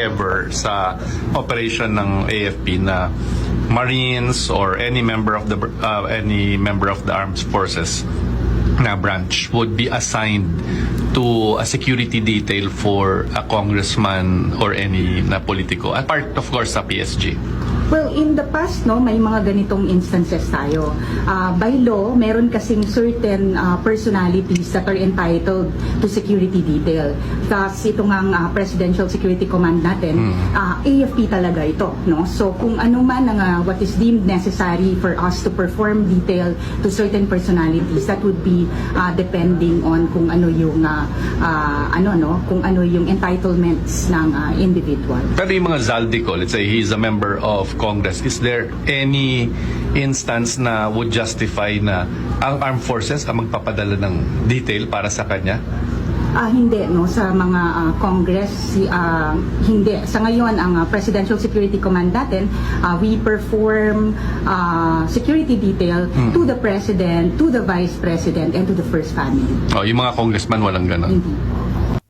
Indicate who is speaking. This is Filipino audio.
Speaker 1: ever sa operation ng AFP na Marines or any member of the armed forces na branch would be assigned to a security detail for a congressman or any na politiko, at part of course sa PSG.
Speaker 2: Well, in the past, no, may mga ganitong instances tayo. By law, meron kasing certain personalities that are entitled to security detail. Kasi ito nga Presidential Security Command natin, AFP talaga ito. No? So kung ano man ang what is deemed necessary for us to perform detail to certain personalities, that would be depending on kung ano yung kung ano yung entitlements ng individual.
Speaker 1: Pero yung mga Zaldico, let's say he's a member of Congress, is there any instance na would justify na ang armed forces ang magpapadala ng detail para sa kanya?
Speaker 2: Hindi, no, sa mga Congress, hindi. Sa ngayon, ang Presidential Security Command natin, we perform security detail to the President, to the Vice President, and to the First Family.
Speaker 1: Oh, yung mga congressman walang ganon?
Speaker 2: Hindi.